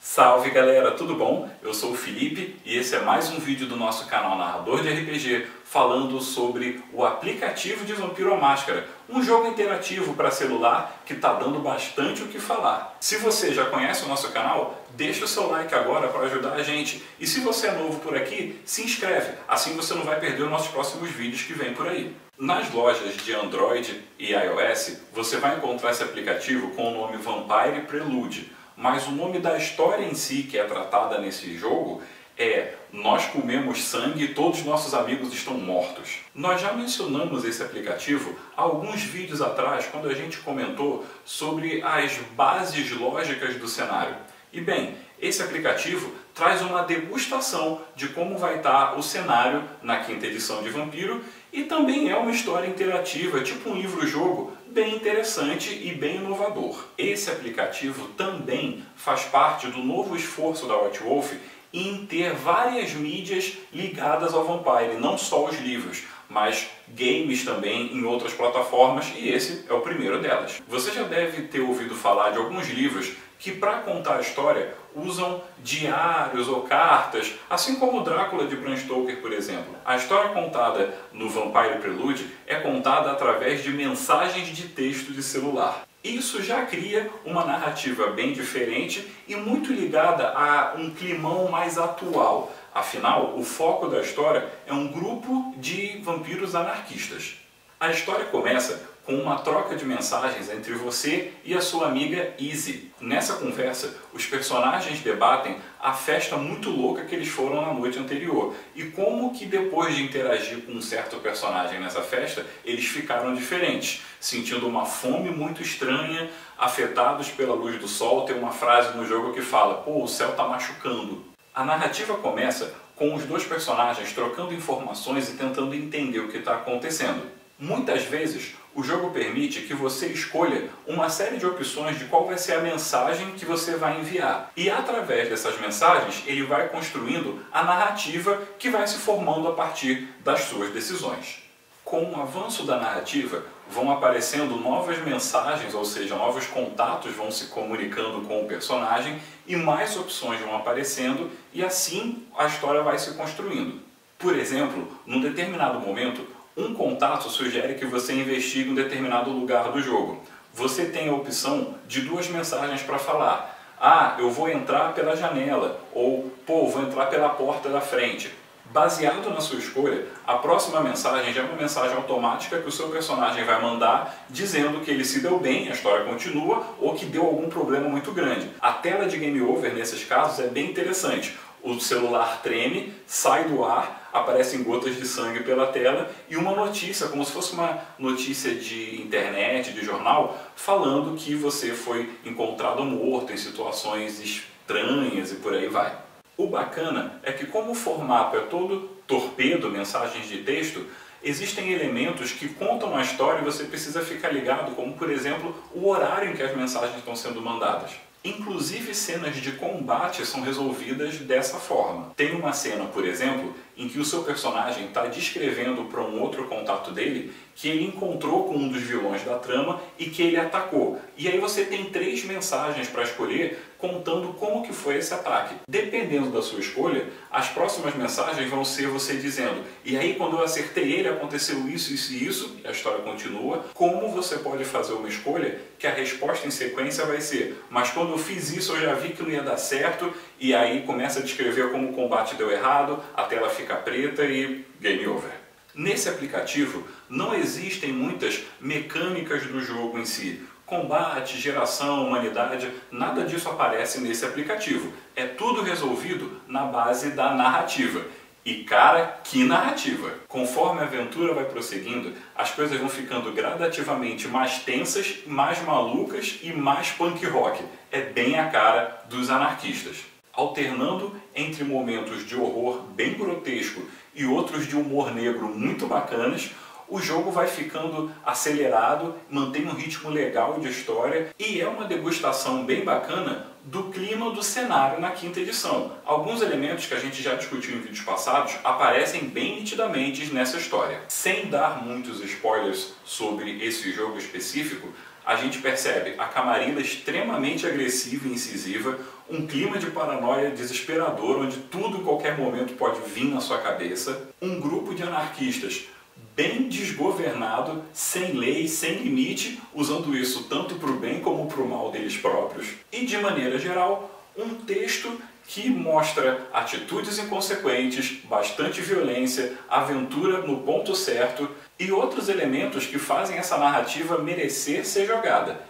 Salve galera, tudo bom? Eu sou o Felipe e esse é mais um vídeo do nosso canal Narrador de RPG falando sobre o aplicativo de Vampiro à Máscara, um jogo interativo para celular que está dando bastante o que falar. Se você já conhece o nosso canal, deixa o seu like agora para ajudar a gente. E se você é novo por aqui, se inscreve, assim você não vai perder os nossos próximos vídeos que vem por aí. Nas lojas de Android e iOS, você vai encontrar esse aplicativo com o nome Vampire Prelude. Mas o nome da história em si que é tratada nesse jogo é Nós comemos sangue e todos os nossos amigos estão mortos. Nós já mencionamos esse aplicativo há alguns vídeos atrás, quando a gente comentou sobre as bases lógicas do cenário. E bem, esse aplicativo traz uma degustação de como vai estar o cenário na quinta edição de Vampiro e também é uma história interativa, tipo um livro-jogo, bem interessante e bem inovador. Esse aplicativo também faz parte do novo esforço da White Wolf em ter várias mídias ligadas ao Vampire, não só os livros, mas games também em outras plataformas, e esse é o primeiro delas. Você já deve ter ouvido falar de alguns livros que, para contar a história, usam diários ou cartas, assim como o Drácula de Bram Stoker, por exemplo. A história contada no Vampire Prelude é contada através de mensagens de texto de celular. Isso já cria uma narrativa bem diferente e muito ligada a um climão mais atual. Afinal, o foco da história é um grupo de vampiros anarquistas. A história começa com uma troca de mensagens entre você e a sua amiga Izzy. Nessa conversa, os personagens debatem a festa muito louca que eles foram na noite anterior e como que depois de interagir com um certo personagem nessa festa, eles ficaram diferentes, sentindo uma fome muito estranha, afetados pela luz do sol. Tem uma frase no jogo que fala: "Pô, o céu tá machucando". A narrativa começa com os dois personagens trocando informações e tentando entender o que está acontecendo. Muitas vezes, o jogo permite que você escolha uma série de opções de qual vai ser a mensagem que você vai enviar. E através dessas mensagens, ele vai construindo a narrativa que vai se formando a partir das suas decisões. Com o avanço da narrativa, vão aparecendo novas mensagens, ou seja, novos contatos vão se comunicando com o personagem e mais opções vão aparecendo e assim a história vai se construindo. Por exemplo, num determinado momento, um contato sugere que você investigue um determinado lugar do jogo. Você tem a opção de duas mensagens para falar. "Ah, eu vou entrar pela janela", ou "Pô, vou entrar pela porta da frente". Baseado na sua escolha, a próxima mensagem já é uma mensagem automática que o seu personagem vai mandar dizendo que ele se deu bem, a história continua, ou que deu algum problema muito grande. A tela de game over nesses casos é bem interessante. O celular treme, sai do ar, aparecem gotas de sangue pela tela e uma notícia, como se fosse uma notícia de internet, de jornal, falando que você foi encontrado morto em situações estranhas e por aí vai. O bacana é que, como o formato é todo torpedo, mensagens de texto, existem elementos que contam a história e você precisa ficar ligado, como por exemplo o horário em que as mensagens estão sendo mandadas. Inclusive cenas de combate são resolvidas dessa forma. Tem uma cena, por exemplo, em que o seu personagem está descrevendo para um outro contato dele que ele encontrou com um dos vilões da trama e que ele atacou. E aí você tem 3 mensagens para escolher contando como que foi esse ataque. Dependendo da sua escolha, as próximas mensagens vão ser você dizendo: "E aí quando eu acertei ele aconteceu isso, isso e isso", e a história continua. Como você pode fazer uma escolha que a resposta em sequência vai ser: "Mas quando eu fiz isso eu já vi que não ia dar certo", e aí começa a descrever como o combate deu errado, a tela fica preta e game over. Nesse aplicativo não existem muitas mecânicas do jogo em si. Combate, geração, humanidade, nada disso aparece nesse aplicativo. É tudo resolvido na base da narrativa. E cara, que narrativa! Conforme a aventura vai prosseguindo, as coisas vão ficando gradativamente mais tensas, mais malucas e mais punk rock. É bem a cara dos anarquistas. Alternando entre momentos de horror bem grotesco e outros de humor negro muito bacanas, o jogo vai ficando acelerado, mantém um ritmo legal de história e é uma degustação bem bacana do clima do cenário na quinta edição. Alguns elementos que a gente já discutiu em vídeos passados aparecem bem nitidamente nessa história. Sem dar muitos spoilers sobre esse jogo específico, a gente percebe a Camarilla extremamente agressiva e incisiva, um clima de paranoia desesperador, onde tudo em qualquer momento pode vir na sua cabeça, um grupo de anarquistas bem desgovernado, sem lei, sem limite, usando isso tanto para o bem como para o mal deles próprios. E, de maneira geral, um texto que mostra atitudes inconsequentes, bastante violência, aventura no ponto certo e outros elementos que fazem essa narrativa merecer ser jogada.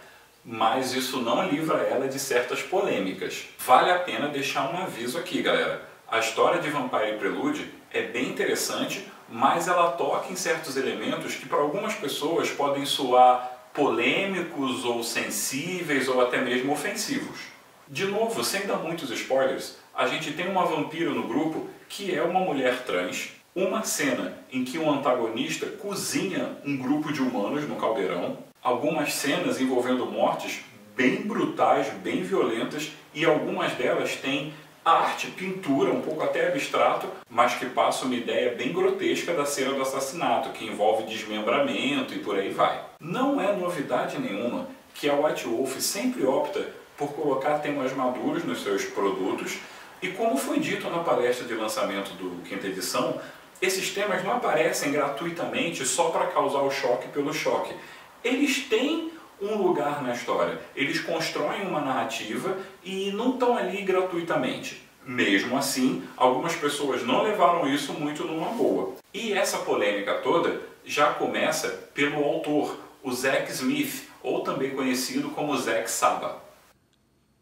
Mas isso não livra ela de certas polêmicas. Vale a pena deixar um aviso aqui, galera. A história de Vampire Prelude é bem interessante, mas ela toca em certos elementos que para algumas pessoas podem soar polêmicos ou sensíveis ou até mesmo ofensivos. De novo, sem dar muitos spoilers, a gente tem uma vampira no grupo que é uma mulher trans, uma cena em que um antagonista cozinha um grupo de humanos no caldeirão, algumas cenas envolvendo mortes bem brutais, bem violentas, e algumas delas têm arte, pintura, um pouco até abstrato, mas que passa uma ideia bem grotesca da cena do assassinato, que envolve desmembramento e por aí vai. Não é novidade nenhuma que a White Wolf sempre opta por colocar temas maduros nos seus produtos, e como foi dito na palestra de lançamento do quinta edição, esses temas não aparecem gratuitamente só para causar o choque pelo choque. Eles têm um lugar na história, eles constroem uma narrativa e não estão ali gratuitamente. Mesmo assim, algumas pessoas não levaram isso muito numa boa. E essa polêmica toda já começa pelo autor, o Zack Smith, ou também conhecido como Zack Sabbath.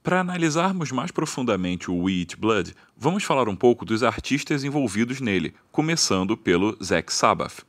Para analisarmos mais profundamente o We Eat Blood, vamos falar um pouco dos artistas envolvidos nele, começando pelo Zack Sabbath.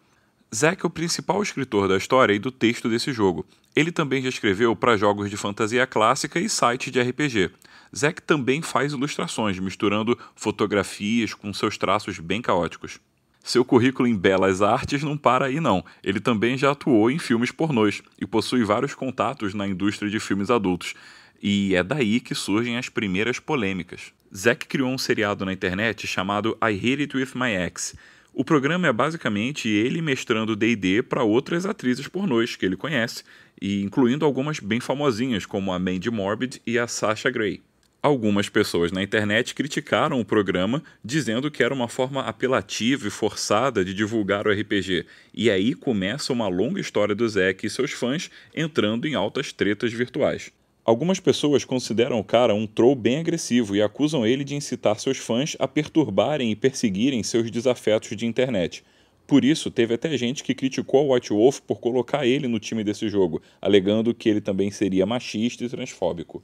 Zack é o principal escritor da história e do texto desse jogo. Ele também já escreveu para jogos de fantasia clássica e sites de RPG. Zack também faz ilustrações, misturando fotografias com seus traços bem caóticos. Seu currículo em belas artes não para aí não. Ele também já atuou em filmes pornôs e possui vários contatos na indústria de filmes adultos. E é daí que surgem as primeiras polêmicas. Zack criou um seriado na internet chamado I Hit It With My Ex. O programa é basicamente ele mestrando D&D para outras atrizes pornôs que ele conhece, e incluindo algumas bem famosinhas, como a Mandy Morbid e a Sasha Grey. Algumas pessoas na internet criticaram o programa, dizendo que era uma forma apelativa e forçada de divulgar o RPG, e aí começa uma longa história do Zack e seus fãs entrando em altas tretas virtuais. Algumas pessoas consideram o cara um troll bem agressivo e acusam ele de incitar seus fãs a perturbarem e perseguirem seus desafetos de internet. Por isso, teve até gente que criticou a White Wolf por colocar ele no time desse jogo, alegando que ele também seria machista e transfóbico.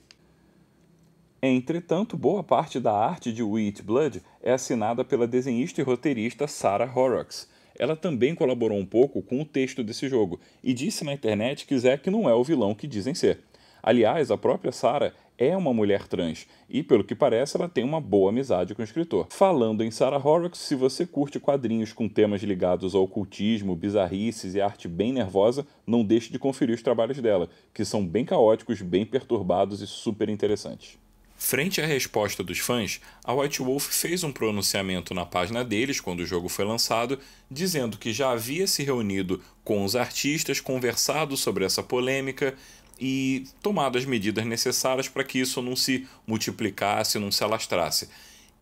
Entretanto, boa parte da arte de We Eat Blood é assinada pela desenhista e roteirista Sarah Horrocks. Ela também colaborou um pouco com o texto desse jogo e disse na internet que Zack não é o vilão que dizem ser. Aliás, a própria Sarah é uma mulher trans e, pelo que parece, ela tem uma boa amizade com o escritor. Falando em Sarah Horrocks, se você curte quadrinhos com temas ligados ao ocultismo, bizarrices e arte bem nervosa, não deixe de conferir os trabalhos dela, que são bem caóticos, bem perturbados e super interessantes. Frente à resposta dos fãs, a White Wolf fez um pronunciamento na página deles quando o jogo foi lançado, dizendo que já havia se reunido com os artistas, conversado sobre essa polêmica e tomado as medidas necessárias para que isso não se multiplicasse, não se alastrasse.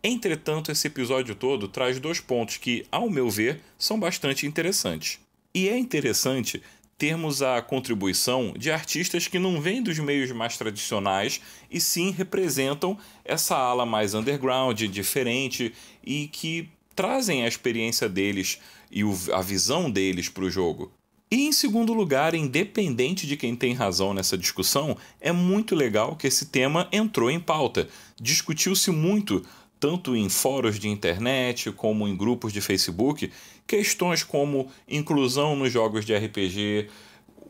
Entretanto, esse episódio todo traz dois pontos que, ao meu ver, são bastante interessantes. E é interessante termos a contribuição de artistas que não vêm dos meios mais tradicionais e sim representam essa ala mais underground, diferente e que trazem a experiência deles e a visão deles para o jogo. E, em segundo lugar, independente de quem tem razão nessa discussão, é muito legal que esse tema entrou em pauta. Discutiu-se muito, tanto em fóruns de internet como em grupos de Facebook, questões como inclusão nos jogos de RPG,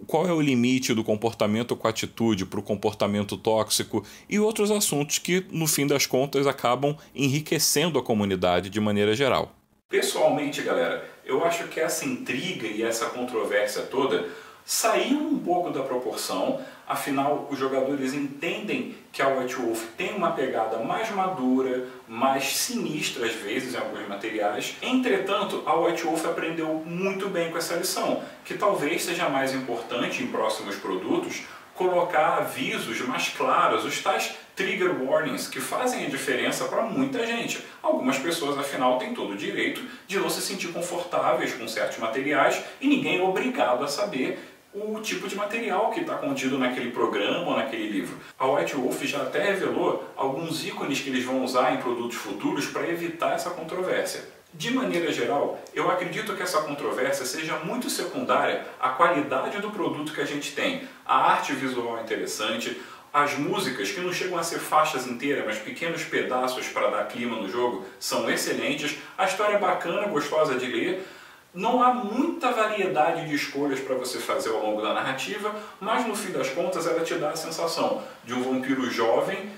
qual é o limite do comportamento com atitude para o comportamento tóxico e outros assuntos que, no fim das contas, acabam enriquecendo a comunidade de maneira geral. Pessoalmente, galera, eu acho que essa intriga e essa controvérsia toda saiu um pouco da proporção, afinal os jogadores entendem que a White Wolf tem uma pegada mais madura, mais sinistra às vezes em alguns materiais. Entretanto, a White Wolf aprendeu muito bem com essa lição, que talvez seja mais importante em próximos produtos colocar avisos mais claros, os tais trigger warnings que fazem a diferença para muita gente. Algumas pessoas, afinal, têm todo o direito de não se sentir confortáveis com certos materiais e ninguém é obrigado a saber o tipo de material que está contido naquele programa ou naquele livro. A White Wolf já até revelou alguns ícones que eles vão usar em produtos futuros para evitar essa controvérsia. De maneira geral, eu acredito que essa controvérsia seja muito secundária à qualidade do produto que a gente tem. A arte visual é interessante, as músicas, que não chegam a ser faixas inteiras, mas pequenos pedaços para dar clima no jogo, são excelentes, a história é bacana, gostosa de ler. Não há muita variedade de escolhas para você fazer ao longo da narrativa, mas no fim das contas ela te dá a sensação de um vampiro jovem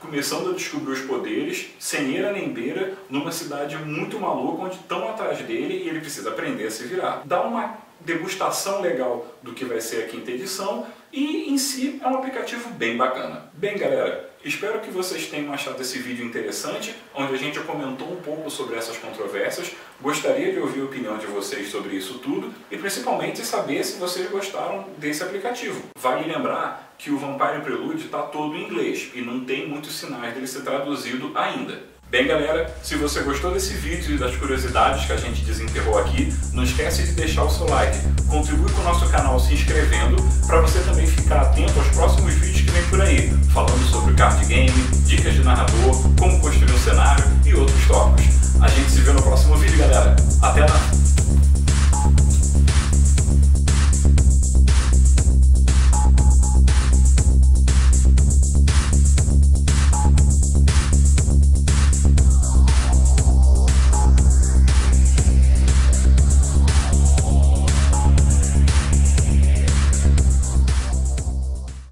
começando a descobrir os poderes, sem eira nem beira, numa cidade muito maluca, onde estão atrás dele e ele precisa aprender a se virar. Dá uma degustação legal do que vai ser a quinta edição e, em si, é um aplicativo bem bacana. Bem, galera, espero que vocês tenham achado esse vídeo interessante, onde a gente comentou um pouco sobre essas controvérsias. Gostaria de ouvir a opinião de vocês sobre isso tudo e, principalmente, saber se vocês gostaram desse aplicativo. Vale lembrar que o Vampire Prelude está todo em inglês e não tem muitos sinais dele ser traduzido ainda. Bem, galera, se você gostou desse vídeo e das curiosidades que a gente desenterrou aqui, não esquece de deixar o seu like, contribui com o nosso canal se inscrevendo, para você também ficar atento aos próximos vídeos que vem por aí, falando sobre card game, dicas de narrador, como construir um cenário e outros tópicos. A gente se vê no próximo vídeo, galera. Até lá!